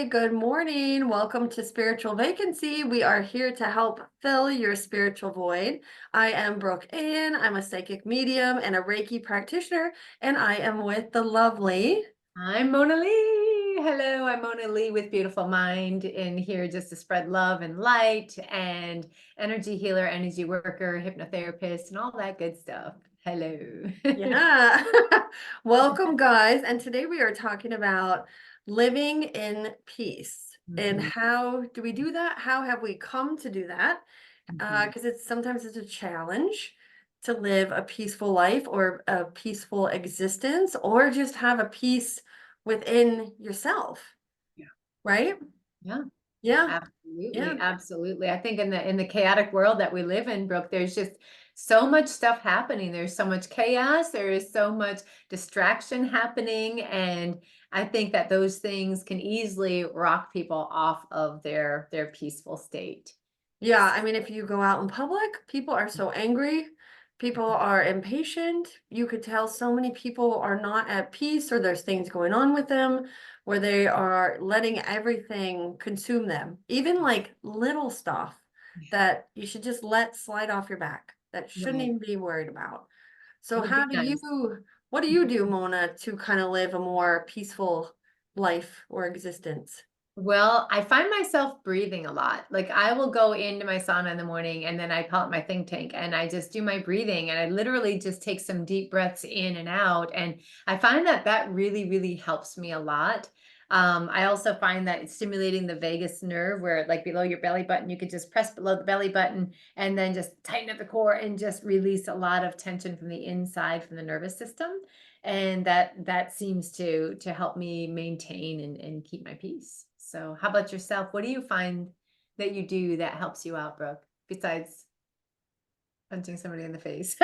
Hi, good morning. Welcome to Spiritual Vacancy. We are here to help fill your spiritual void. I am Brooke Ann. I'm a psychic medium and a Reiki practitioner, and I am with the lovely. I'm Mona Lee. Hello, I'm Mona Lee with Beautiful Mind, and here just to spread love and light and energy healer, energy worker, hypnotherapist, and all that good stuff. Hello. Yeah. Welcome, guys. And today we are talking about living in peace. And Mhm, how do we do that? How have we come to do that? mhm. Because it's a challenge to live a peaceful life or a peaceful existence, or just have a peace within yourself, Yeah. right? Yeah, Yeah, yeah. absolutely, absolutely. I think in the chaotic world that we live in, Brooke, there's just so much stuff happening. There's so much chaos, there is so much distraction happening, and I think that those things can easily rock people off of their peaceful state. Yeah, I mean, if you go out in public, people are so angry. People are impatient. You could tell so many people are not at peace, or there's things going on with them where they are letting everything consume them. Even like little stuff that you should just let slide off your back, that shouldn't Right. even be worried about. It So would be nice. what do you do, Mona, to kind of live a more peaceful life or existence? Well, I find myself breathing a lot. Like I will go into my sauna in the morning and then I call it my think tank and I just do my breathing and I literally just take some deep breaths in and out. And I find that that really, really helps me a lot. I also find that it's stimulating the vagus nerve where like below your belly button, you could just press below the belly button and then just tighten up the core and just release a lot of tension from the inside from the nervous system. And that seems to help me maintain and keep my peace. So how about yourself? What do you find that you do that helps you out, Brooke, besides punching somebody in the face?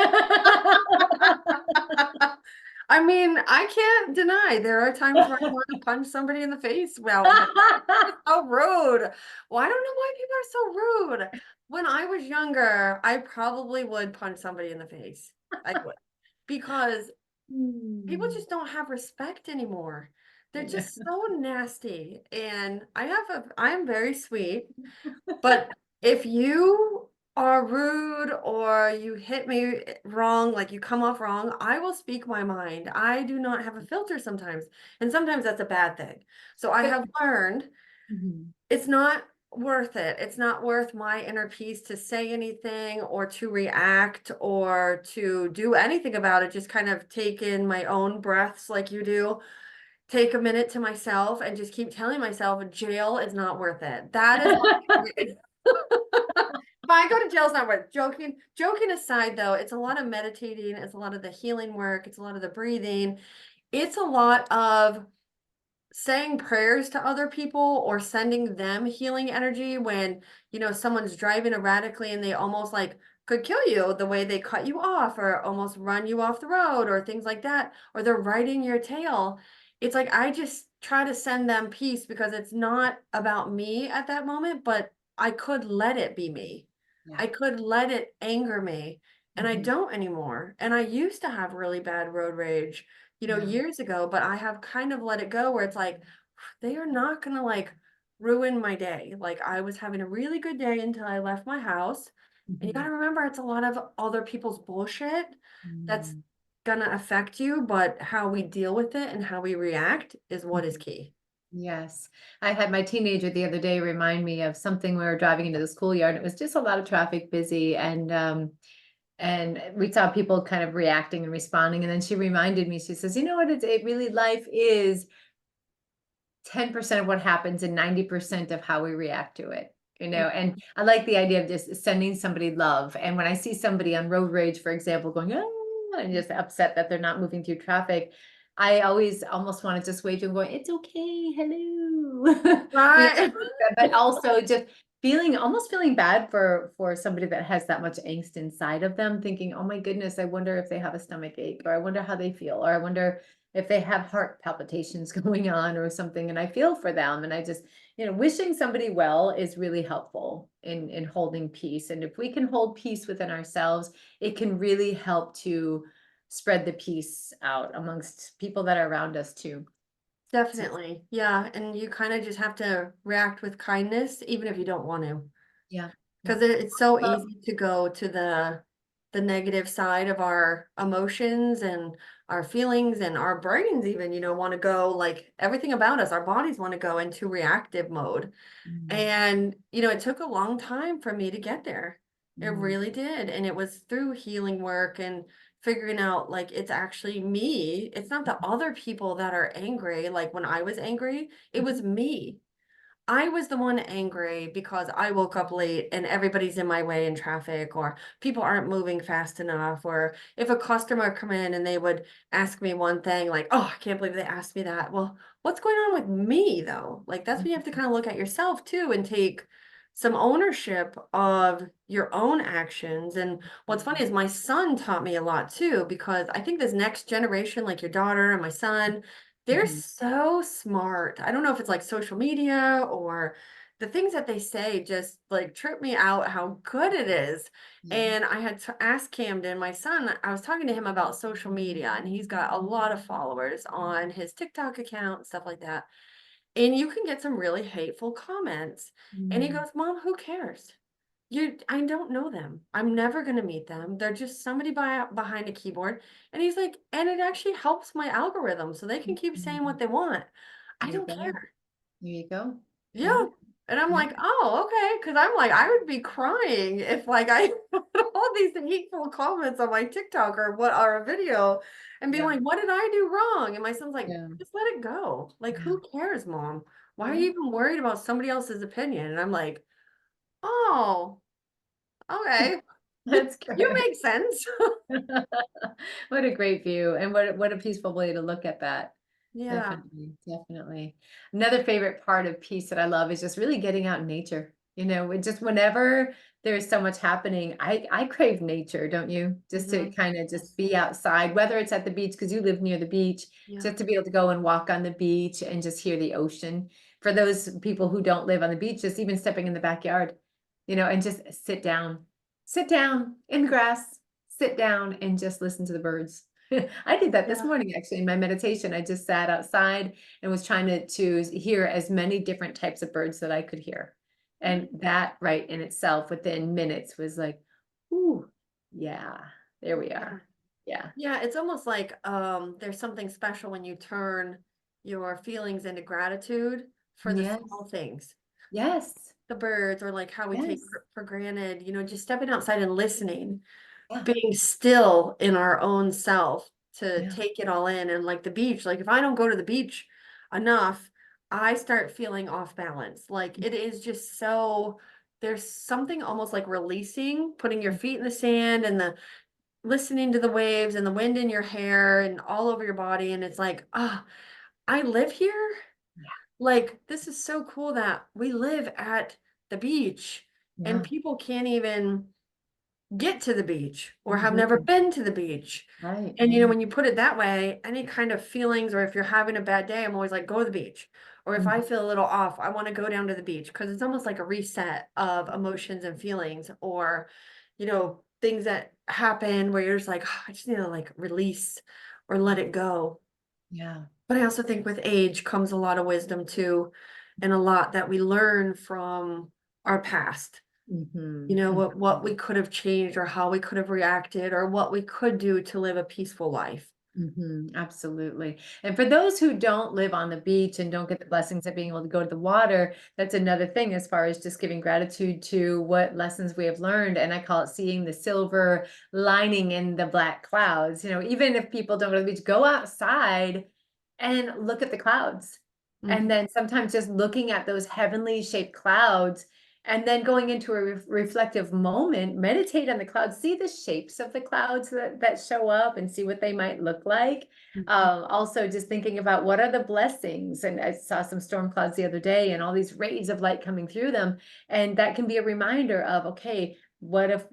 I mean, I can't deny there are times where I want to punch somebody in the face. Well, it's so rude. Well, I don't know why people are so rude. When I was younger, I probably would punch somebody in the face. I would. Because people Hmm. just don't have respect anymore. I They're know. just so nasty. And I am very sweet, but if you are rude or you hit me wrong, like you come off wrong, I will speak my mind. I do not have a filter sometimes. And sometimes that's a bad thing. So I have learned Mhm. it's not worth it. It's not worth my inner peace to say anything or to react or to do anything about it. Just kind of take in my own breaths like you do, take a minute to myself and just keep telling myself jail is not worth it. That is my if I go to jail, it's not worth it. Joking aside, though, it's a lot of meditating, it's a lot of the healing work, it's a lot of the breathing, it's a lot of saying prayers to other people or sending them healing energy when, someone's driving erratically and they almost like could kill you the way they cut you off or almost run you off the road or things like that, or they're riding your tail. It's like I just try to send them peace because it's not about me at that moment, but I could let it be me. Yeah. I could let it anger me, and I Mhm. don't anymore. And I used to have really bad road rage, Yeah. years ago, but I have kind of let it go where it's like, they are not gonna like ruin my day. Like I was having a really good day until I left my house. And you Mhm. gotta remember it's a lot of other people's bullshit that's Mm. gonna affect you, but how we deal with it and how we react is what is key. Yes. I had my teenager the other day remind me of something. We were driving into the schoolyard. It was just a lot of traffic, busy, and we saw people kind of reacting and responding. And then she reminded me, she says, you know what, it really life is 10% of what happens and 90% of how we react to it. And I like the idea of just sending somebody love. And when I see somebody on road rage, for example, going, ah, and just upset that they're not moving through traffic, I always almost want to just wave to them going, it's okay, hello. Right. But also just almost feeling bad for somebody that has that much angst inside of them, thinking, oh my goodness, I wonder if they have a stomach ache, or I wonder how they feel, or I wonder if they have heart palpitations going on or something. And I feel for them. And I just, wishing somebody well is really helpful in holding peace. And if we can hold peace within ourselves, it can really help to spread the peace out amongst people that are around us too. Definitely. Yeah. And you kind of just have to react with kindness, even if you don't want to. Yeah. Yeah. Because it's so Well, easy to go to the negative side of our emotions and our feelings and our brains even, want to go like everything about us, our bodies want to go into reactive mode. mm, And, it took a long time for me to get there. It mm, really did. And it was through healing work and figuring out like it's actually me. It's not the other people that are angry. Like when I was angry, it mhm, was me. I was the one angry because I woke up late and everybody's in my way in traffic, or people aren't moving fast enough, or if a customer come in and they would ask me one thing like, "Oh, I can't believe they asked me that." Well, what's going on with me though? Like that's when you have to kind of look at yourself too and take some ownership of your own actions. And what's funny is my son taught me a lot too, because I think this next generation, like your daughter and my son, they're mhm, so smart. I don't know if it's like social media or the things that they say just like trip me out how good it is. yeah. And I had to ask Camden, my son, I was talking to him about social media, and he's got a lot of followers on his TikTok account, stuff like that. And you can get some really hateful comments. And he Mm, goes, Mom, who cares? I don't know them. I'm never going to meet them. They're just somebody behind a keyboard. And he's like, and it actually helps my algorithm so they can keep saying what mhm. they want. I There you don't go. care. There you go. Yeah. Yeah. And I'm Yeah. like, oh, okay. Cause I'm like, I would be crying if like I put all these hateful comments on my TikTok or what or a video and be Yeah. like, what did I do wrong? And my son's like, Yeah. just let it go. Like, Yeah. who cares, Mom? Why are Yeah. you even worried about somebody else's opinion? And I'm like, oh, okay. That's You good. make sense. What a great view, and what a peaceful way to look at that. Yeah. Definitely, definitely. Another favorite part of peace that I love is just really getting out in nature. Just whenever there's so much happening, I crave nature, don't you? Just to Hmm. kind of just Yes. be outside, whether it's at the beach, because you live near the beach, Yeah. just to be able to go and walk on the beach and just hear the ocean. For those people who don't live on the beach, just even stepping in the backyard, and just sit down in the grass, sit down and just listen to the birds. I did that this Yeah. morning actually in my meditation. I just sat outside and was trying to hear as many different types of birds that I could hear. And that right in itself within minutes was like, ooh, yeah, there we Yeah. are. Yeah. Yeah. It's almost like there's something special when you turn your feelings into gratitude for the Yes. small things. Yes. The birds, or like how we take Yes. for granted, just stepping outside and listening, Yeah. being still in our own self to Yeah. take it all in. And like the beach, like if I don't go to the beach enough, I start feeling off balance. Like it is just so, there's something almost like releasing, putting your feet in the sand and the listening to the waves and the wind in your hair and all over your body. And it's like, ah, I live here. Like, this is so cool that we live at the beach and Yeah. people can't even get to the beach or have never Mhm. been to the beach. Right. And Right. when you put it that way, any kind of feelings, or if you're having a bad day, I'm always like, go to the beach. Or if I Mhm. feel a little off, I want to go down to the beach because it's almost like a reset of emotions and feelings, or, things that happen where you're just like, "Oh, I just need to like release or let it go." Yeah. But I also think with age comes a lot of wisdom too, and a lot that we learn from our past. Mhm. What Mhm. we could have changed or how we could have reacted or what we could do to live a peaceful life. Absolutely. And for those who don't live on the beach and don't get the blessings of being able to go to the water, that's another thing as far as just giving gratitude to what lessons we have learned. And I call it seeing the silver lining in the black clouds. Even if people don't go to the beach, go outside and look at the clouds. And Mhm. then sometimes just looking at those heavenly shaped clouds and then going into a reflective moment, meditate on the clouds, see the shapes of the clouds that show up and see what they might look like. Mhm. Also, just thinking about what are the blessings. And I saw some storm clouds the other day and all these rays of light coming through them. And that can be a reminder of, okay, what if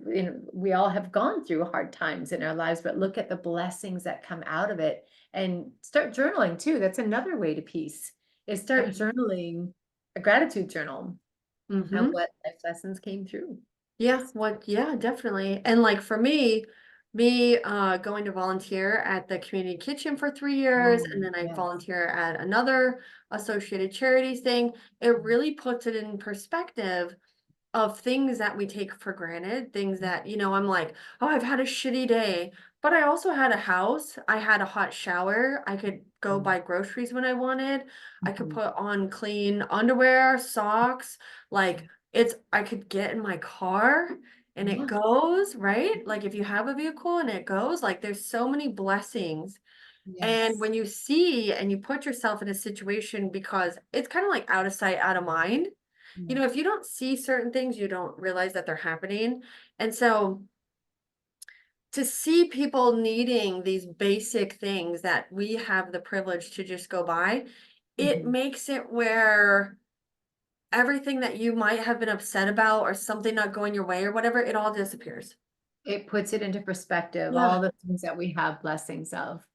we all have gone through hard times in our lives, but look at the blessings that come out of it and start journaling too. That's another way to peace is start journaling a gratitude journal and Mhm. what life lessons came through. Yeah, yeah, definitely. And like for me, me going to volunteer at the community kitchen for 3 years, Oh, and then I yes. volunteer at another associated charities thing. It really puts it in perspective of things that we take for granted, things that, I'm like, oh, I've had a shitty day, but I also had a house. I had a hot shower. I could go Mm, buy groceries when I wanted. I could mhm. put on clean underwear, socks. Like I could get in my car and it Yeah. goes, right? Like if you have a vehicle and it goes, like there's so many blessings. And Yes. when you see and you put yourself in a situation, because it's kind of like out of sight, out of mind, Mm, if you don't see certain things, you don't realize that they're happening. And so to see people needing these basic things that we have the privilege to just go by, it mhm. makes it where everything that you might have been upset about or something not going your way or whatever, it all disappears. It puts it into perspective, Yeah. all the things that we have blessings of.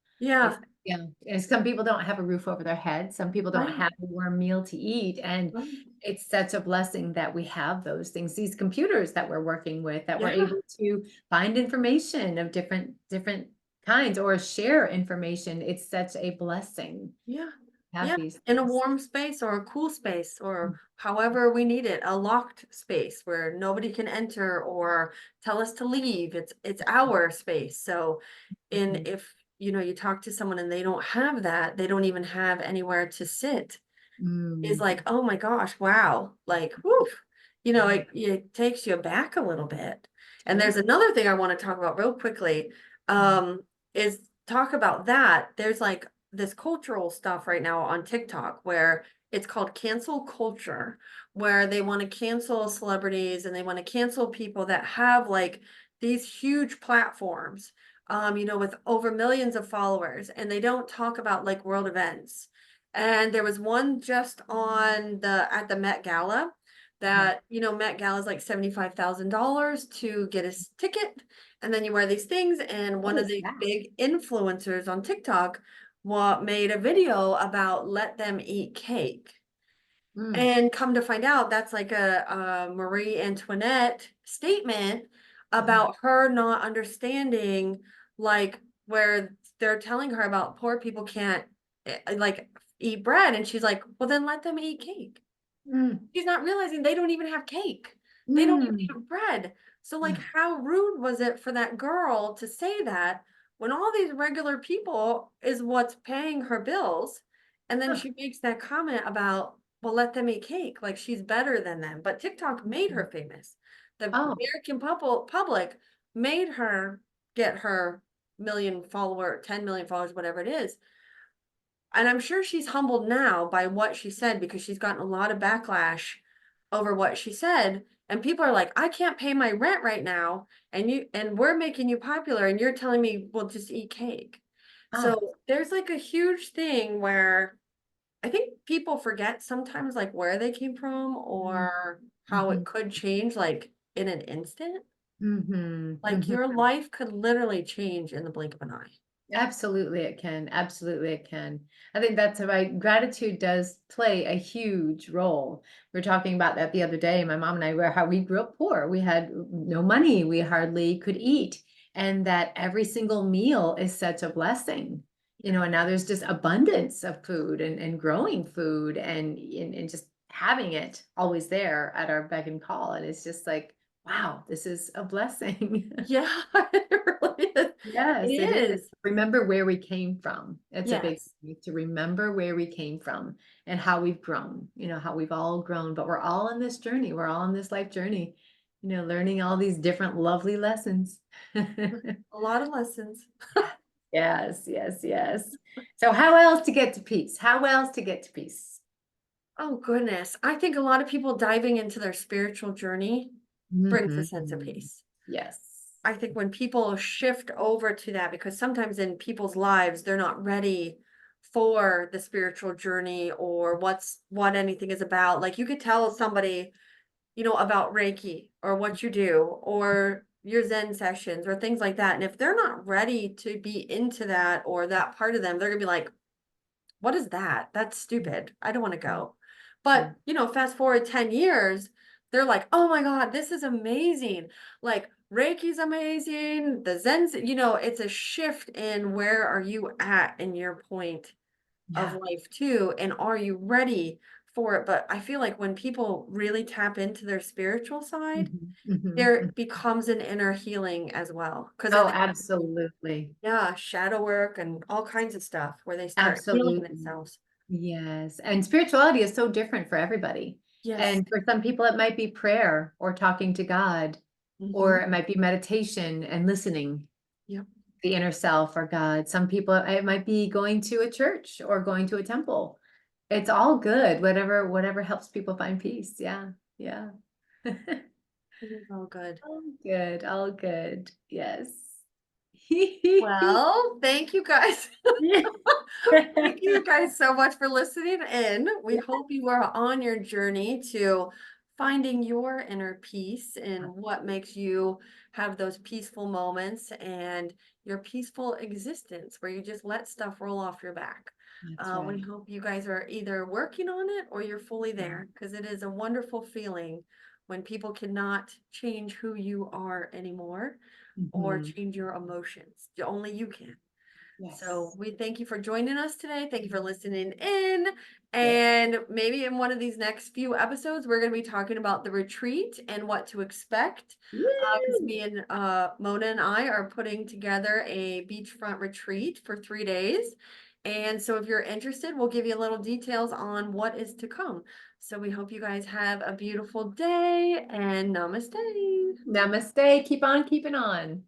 It's Yeah. yeah, and some people don't have a roof over their head, some people don't Right. have a warm meal to eat, and Right. it's such a blessing that we have those things, these computers that we're working with, that we're Yeah. able to find information of different kinds or share information. It's such a blessing Yeah. to have Yeah. these In a things. warm space or a cool space Mm, or however we need it, a locked space where nobody can enter or tell us to leave. It's our space. So and mhm, if you talk to someone and they don't have that, they don't even have anywhere to sit, is mm, like, oh my gosh, wow. Like, whew, yeah, it takes you back a little bit. And yeah. there's another thing I want to talk about real quickly, Mm, is talk about that. There's like this cultural stuff right now on TikTok where it's called cancel culture, where they want to cancel celebrities and they want to cancel people that have like these huge platforms, with over millions of followers, and they don't talk about like world events. And there was one just on at the Met Gala mhm. that, Met Gala is like $75,000 to get a ticket. And then you wear these things. And What one of is the that? big influencers on TikTok made a video about let them eat cake. Mm, And come to find out, that's like a Marie Antoinette statement mhm. about her not understanding, like, where they're telling her about poor people can't like eat bread. And she's like, well, then let them eat cake. Mm, She's not realizing they don't even have cake. They don't even mm. have bread. So, like, Mm. how rude was it for that girl to say that when all these regular people is what's paying her bills? And then Huh. she makes that comment about, well, let them eat cake, like she's better than them. But TikTok made Mhm. her famous. The Oh, American public made her get her million follower, 10 million followers, whatever it is. And I'm sure she's humbled now by what she said because she's gotten a lot of backlash over what she said. And people are like, I can't pay my rent right now. And we're making you popular and you're telling me, well, just eat cake. oh. So there's like a huge thing where I think people forget sometimes like where they came from Mm. or how it Mhm. could change like in an instant. Mhm. Like Mhm. your life could literally change in the blink of an eye. Absolutely, it can. Absolutely, it can. I think that's right. Gratitude does play a huge role. We were talking about that the other day. My mom and I were how we grew up poor. We had no money. We hardly could eat. And that every single meal is such a blessing. And now there's just abundance of food and growing food and just having it always there at our beck and call. And it's just like, wow, this is a blessing. Yeah, it really is. Yes, it It is. is. Remember where we came from. It's a big Yes. thing to remember where we came from and how we've grown, how we've all grown, but we're all on this journey. We're all on this life journey, learning all these different lovely lessons. A lot of lessons. Yes, yes, yes. So how else to get to peace? How else to get to peace? Oh goodness. I think a lot of people diving into their spiritual journey brings a sense of Mhm. peace. Yes. I think when people shift over to that, because sometimes in people's lives, they're not ready for the spiritual journey or what anything is about. Like you could tell somebody, about Reiki or what you do or your Zen sessions or things like that. And if they're not ready to be into that or that part of them, they're gonna be like, what is that? That's stupid. I don't want to go. But, Mhm. fast forward 10 years, they're like, "Oh my God, this is amazing. Like Reiki's amazing. The Zen's, it's a shift in where are you at in your point of Yeah. life too, and are you ready for it?" But I feel like when people really tap into their spiritual side, Mhm, mhm, there mhm. becomes an inner healing as well. Because then Oh, they, absolutely. yeah, shadow work and all kinds of stuff where they start healing Absolutely. themselves. Yes, and spirituality is so different for everybody. Yes. And for some people, it might be prayer or talking to God, or Hmm. it might be meditation and listening, Yep. the inner self or God. Some people, it might be going to a church or going to a temple. It's all good, whatever helps people find peace. Yeah, yeah. It is all good. All good, all good. Yes. Well, thank you guys. Thank you guys so much for listening in. We hope you are on your journey to finding your inner peace and what makes you have those peaceful moments and your peaceful existence where you just let stuff roll off your back. That's We right. hope you guys are either working on it or you're fully Yeah. there because it is a wonderful feeling when people cannot change who you are anymore or Mhm. change your emotions. Only you can. So Yes. we thank you for joining us today. Thank you for listening in. Yes. And maybe in one of these next few episodes, we're going to be talking about the retreat and what to expect. Because Woo! me and Mona and I are putting together a beachfront retreat for 3 days. And so if you're interested, we'll give you a little details on what is to come. So we hope you guys have a beautiful day and namaste. Namaste. Keep on keeping on.